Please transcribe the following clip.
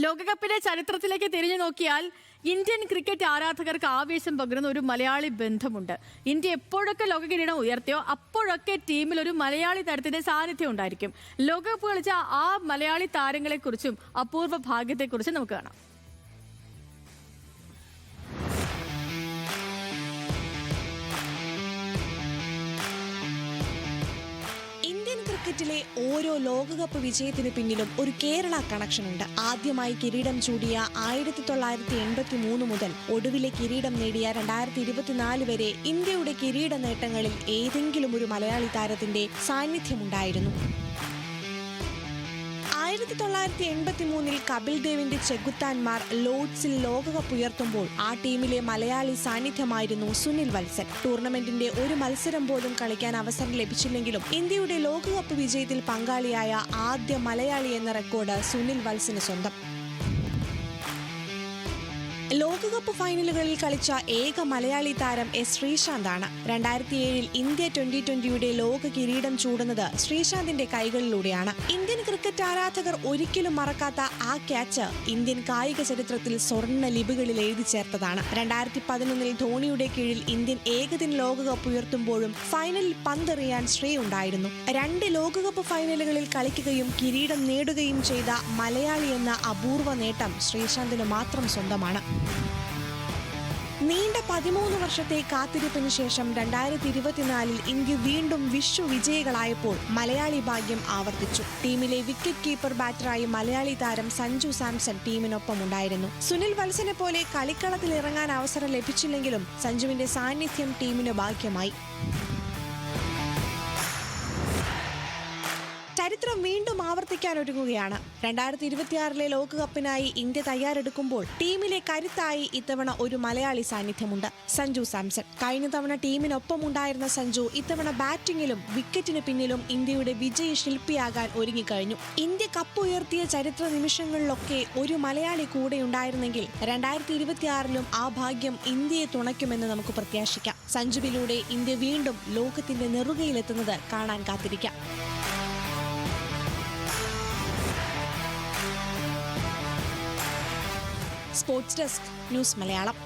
ലോകകപ്പിന്റെ ചരിത്രത്തിലേക്ക് തിരിഞ്ഞു നോക്കിയാൽ ഇന്ത്യൻ ക്രിക്കറ്റ് ആരാധകർക്ക് ആവേശം പകരുന്ന ഒരു മലയാളി ബന്ധമുണ്ട്. ഇന്ത്യ എപ്പോഴൊക്കെ ലോക കിരീടം ഉയർത്തിയോ അപ്പോഴൊക്കെ ടീമിൽ ഒരു മലയാളി താരത്തിന്റെ സാന്നിധ്യം ഉണ്ടായിരിക്കും. ലോകകപ്പ് കളിച്ച ആ മലയാളി താരങ്ങളെക്കുറിച്ചും അപൂർവ ഭാഗ്യത്തെക്കുറിച്ചും നമുക്ക് കാണാം. ക്രിക്കറ്റിലെ ഓരോ ലോകകപ്പ് വിജയത്തിന് പിന്നിലും ഒരു കേരള കണക്ഷൻ ഉണ്ട്. ആദ്യമായി കിരീടം ചൂടിയ 1983 മുതൽ ഒടുവിലെ കിരീടം നേടിയ 2024 വരെ ഇന്ത്യയുടെ കിരീട നേട്ടങ്ങളിൽ ഏതെങ്കിലും ഒരു മലയാളി താരത്തിന്റെ സാന്നിധ്യമുണ്ടായിരുന്നു. 1983 കപിൽ ദേവിന്റെ ചെകുത്താന്മാർ ലോർഡ്സിൽ ലോകകപ്പ് ഉയർത്തുമ്പോൾ ആ ടീമിലെ മലയാളി സാന്നിധ്യമായിരുന്നു സുനിൽ വത്സൻ. ടൂർണമെന്റിന്റെ ഒരു മത്സരം പോലും കളിക്കാൻ അവസരം ലഭിച്ചില്ലെങ്കിലും ഇന്ത്യയുടെ ലോകകപ്പ് വിജയത്തിൽ പങ്കാളിയായ ആദ്യ മലയാളി എന്ന റെക്കോർഡ് സുനിൽ വത്സന് സ്വന്തം. ലോകകപ്പ് ഫൈനലുകളിൽ കളിച്ച ഏക മലയാളി താരം ശ്രീശാന്താണ്. 2007 ഇന്ത്യ T20യുടെ ലോക കിരീടം ചൂടുന്നത് ശ്രീശാന്തിന്റെ കൈകളിലൂടെയാണ്. ഇന്ത്യൻ ക്രിക്കറ്റ് ആരാധകർ ഒരിക്കലും മറക്കാത്ത ആ ക്യാച്ച് ഇന്ത്യൻ കായിക ചരിത്രത്തിൽ സ്വർണ്ണ ലിപികളിൽ എഴുതി ചേർത്തതാണ്. 2011 ധോണിയുടെ കീഴിൽ ഇന്ത്യൻ ഏകദിന ലോകകപ്പ് ഉയർത്തുമ്പോഴും ഫൈനലിൽ പന്തെറിയാൻ ശ്രീ ഉണ്ടായിരുന്നു. 2 ലോകകപ്പ് ഫൈനലുകളിൽ കളിക്കുകയും കിരീടം നേടുകയും ചെയ്ത മലയാളി എന്ന അപൂർവ നേട്ടം ശ്രീശാന്തിന് മാത്രം സ്വന്തമാണ്. നീണ്ട 13 വർഷത്തെ കാത്തിരിപ്പിന് ശേഷം 2024 ഇന്ത്യ വീണ്ടും വിശ്വവിജയികളായപ്പോൾ മലയാളി ഭാഗ്യം ആവർത്തിച്ചു. ടീമിലെ വിക്കറ്റ് കീപ്പർ ബാറ്ററായി മലയാളി താരം സഞ്ജു സാംസൺ ടീമിനൊപ്പം ഉണ്ടായിരുന്നു. സുനിൽ വത്സനെ പോലെ കളിക്കളത്തിൽ ഇറങ്ങാൻ അവസരം ലഭിച്ചില്ലെങ്കിലും സഞ്ജുവിന്റെ സാന്നിധ്യം ടീമിന് ഭാഗ്യമായി. ചരിത്രം വീണ്ടും ആവർത്തിക്കാൻ ഒരുങ്ങുകയാണ്. 2026 ലോകകപ്പിനായി ഇന്ത്യ തയ്യാറെടുക്കുമ്പോൾ ടീമിലെ കരുത്തായി ഇത്തവണ ഒരു മലയാളി സാന്നിധ്യമുണ്ട്, സഞ്ജു സാംസൺ. കഴിഞ്ഞ തവണ ടീമിനൊപ്പം ഉണ്ടായിരുന്ന സഞ്ജു ഇത്തവണ ബാറ്റിംഗിലും വിക്കറ്റിന് പിന്നിലും ഇന്ത്യയുടെ വിജയ ശില്പിയാകാൻ ഒരുങ്ങിക്കഴിഞ്ഞു. ഇന്ത്യ കപ്പ് ഉയർത്തിയ ചരിത്ര നിമിഷങ്ങളിലൊക്കെ ഒരു മലയാളി കൂടെ ഉണ്ടായിരുന്നെങ്കിൽ 2026 ആ ഭാഗ്യം ഇന്ത്യയെ തുണയ്ക്കുമെന്ന് നമുക്ക് പ്രത്യാശിക്കാം. സഞ്ജുവിലൂടെ ഇന്ത്യ വീണ്ടും ലോകത്തിന്റെ നെറുകയിലെത്തുന്നത് കാണാൻ കാത്തിരിക്കാം. Sports desk, news Malayalam.